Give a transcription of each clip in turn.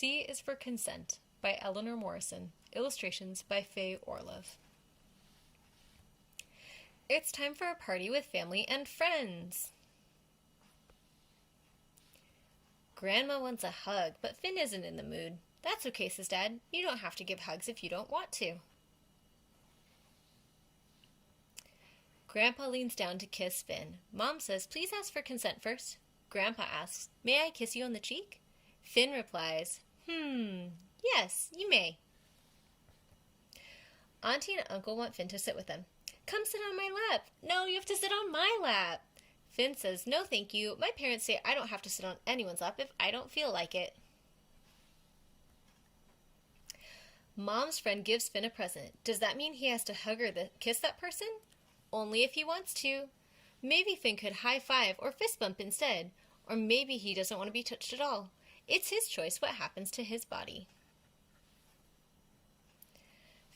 C is for Consent by Eleanor Morrison. Illustrations by Faye, Orlove. It's time for a party with family and friends. Grandma wants a hug, but Finn isn't in the mood. That's okay, says Dad. You don't have to give hugs if you don't want to. Grandpa leans down to kiss Finn. Mom says, please ask for consent first. Grandpa asks, may I kiss you on the cheek? Finn replies, yes, you may. Auntie and Uncle want Finn to sit with them. Come sit on my lap. No, you have to sit on my lap. Finn says, no thank you. My parents say I don't have to sit on anyone's lap if I don't feel like it. Mom's friend gives Finn a present. Does that mean he has to hug or kiss that person? Only if he wants to. Maybe Finn could high-five or fist bump instead. Or maybe he doesn't want to be touched at all. It's his choice what happens to his body.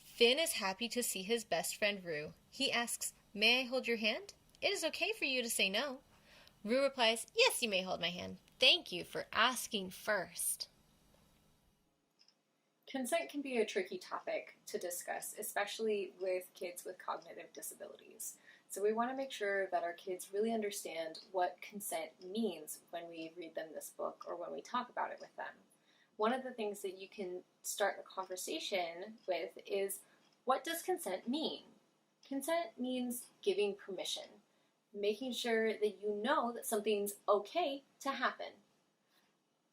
Finn is happy to see his best friend Rue. He asks, may I hold your hand? It is okay for you to say no. Rue replies, yes, you may hold my hand. Thank you for asking first. Consent can be a tricky topic to discuss, especially with kids with cognitive disabilities. So we want to make sure that our kids really understand what consent means when we read them this book or when we talk about it with them. One of the things that you can start the conversation with is, what does consent mean? Consent means giving permission, making sure that you know that something's okay to happen.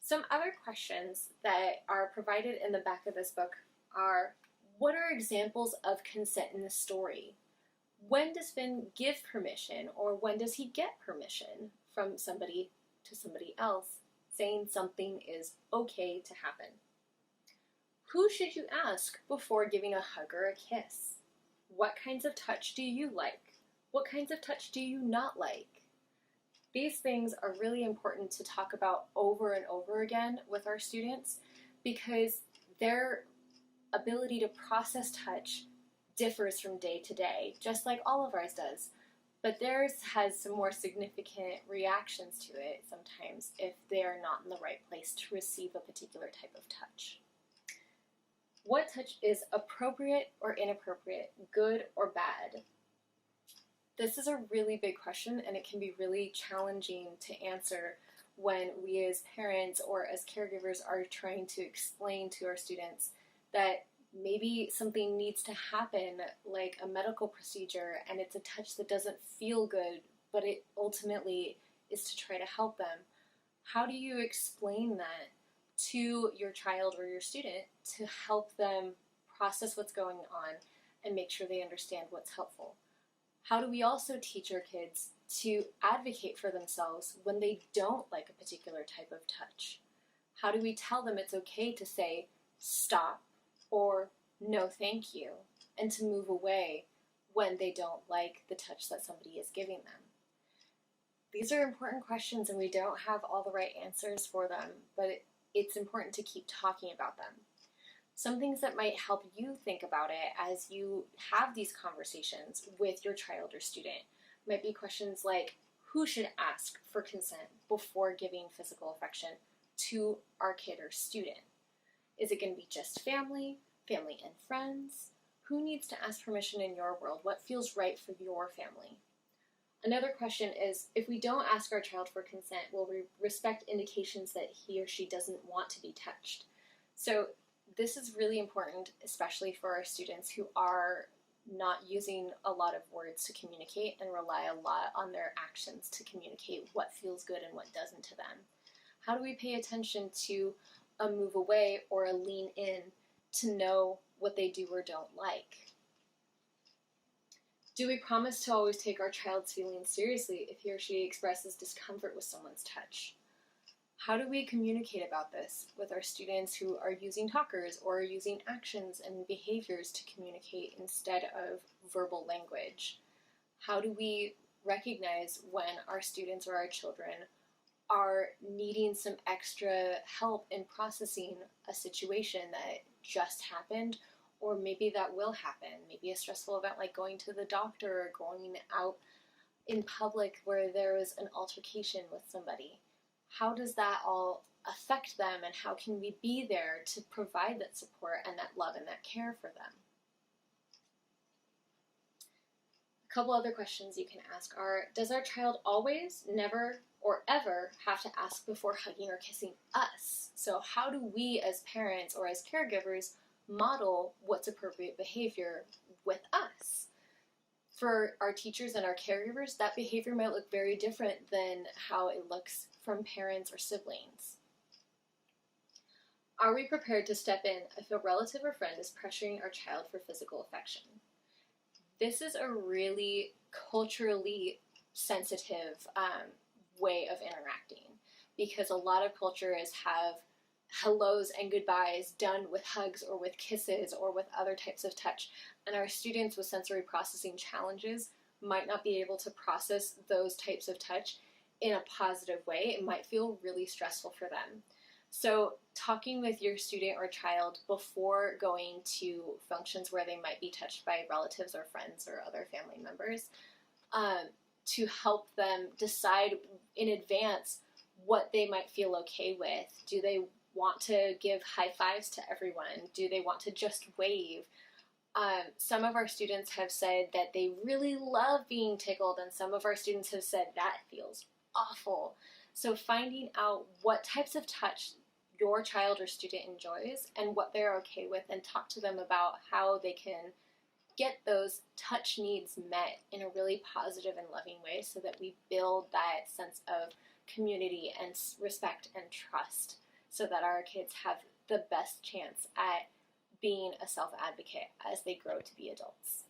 Some other questions that are provided in the back of this book are, what are examples of consent in the story? When does Finn give permission, or when does he get permission from somebody to somebody else saying something is okay to happen? Who should you ask before giving a hug or a kiss? What kinds of touch do you like? What kinds of touch do you not like? These things are really important to talk about over and over again with our students because their ability to process touch differs from day to day, just like all of ours does. But theirs has some more significant reactions to it sometimes if they are not in the right place to receive a particular type of touch. What touch is appropriate or inappropriate, good or bad? This is a really big question, and it can be really challenging to answer when we as parents or as caregivers are trying to explain to our students that maybe something needs to happen, like a medical procedure, and it's a touch that doesn't feel good, but it ultimately is to try to help them. How do you explain that to your child or your student to help them process what's going on and make sure they understand what's helpful? How do we also teach our kids to advocate for themselves when they don't like a particular type of touch? How do we tell them it's okay to say stop or no thank you and to move away when they don't like the touch that somebody is giving them? These are important questions and we don't have all the right answers for them, but it's important to keep talking about them. Some things that might help you think about it as you have these conversations with your child or student might be questions like, who should ask for consent before giving physical affection to our kid or student? Is it going to be just family, family and friends? Who needs to ask permission in your world? What feels right for your family? Another question is, if we don't ask our child for consent, will we respect indications that he or she doesn't want to be touched? So this is really important, especially for our students who are not using a lot of words to communicate and rely a lot on their actions to communicate what feels good and what doesn't to them. How do we pay attention to a move away or a lean in to know what they do or don't like? Do we promise to always take our child's feelings seriously if he or she expresses discomfort with someone's touch? How do we communicate about this with our students who are using talkers or using actions and behaviors to communicate instead of verbal language? How do we recognize when our students or our children are needing some extra help in processing a situation that just happened, or maybe that will happen, maybe a stressful event like going to the doctor or going out in public where there was an altercation with somebody? How does that all affect them, and how can we be there to provide that support and that love and that care for them. A couple other questions you can ask are, does our child always, never, or ever have to ask before hugging or kissing us? So how do we as parents or as caregivers model what's appropriate behavior with us? For our teachers and our caregivers, that behavior might look very different than how it looks from parents or siblings. Are we prepared to step in if a relative or friend is pressuring our child for physical affection? This is a really culturally sensitive way of interacting, because a lot of cultures have hellos and goodbyes done with hugs or with kisses or with other types of touch, and our students with sensory processing challenges might not be able to process those types of touch in a positive way. It might feel really stressful for them. So talking with your student or child before going to functions where they might be touched by relatives or friends or other family members, to help them decide in advance what they might feel okay with. Do they want to give high fives to everyone? Do they want to just wave? Some of our students have said that they really love being tickled, and some of our students have said that feels awful. So finding out what types of touch your child or student enjoys and what they're okay with, and talk to them about how they can get those touch needs met in a really positive and loving way, so that we build that sense of community and respect and trust, so that our kids have the best chance at being a self-advocate as they grow to be adults.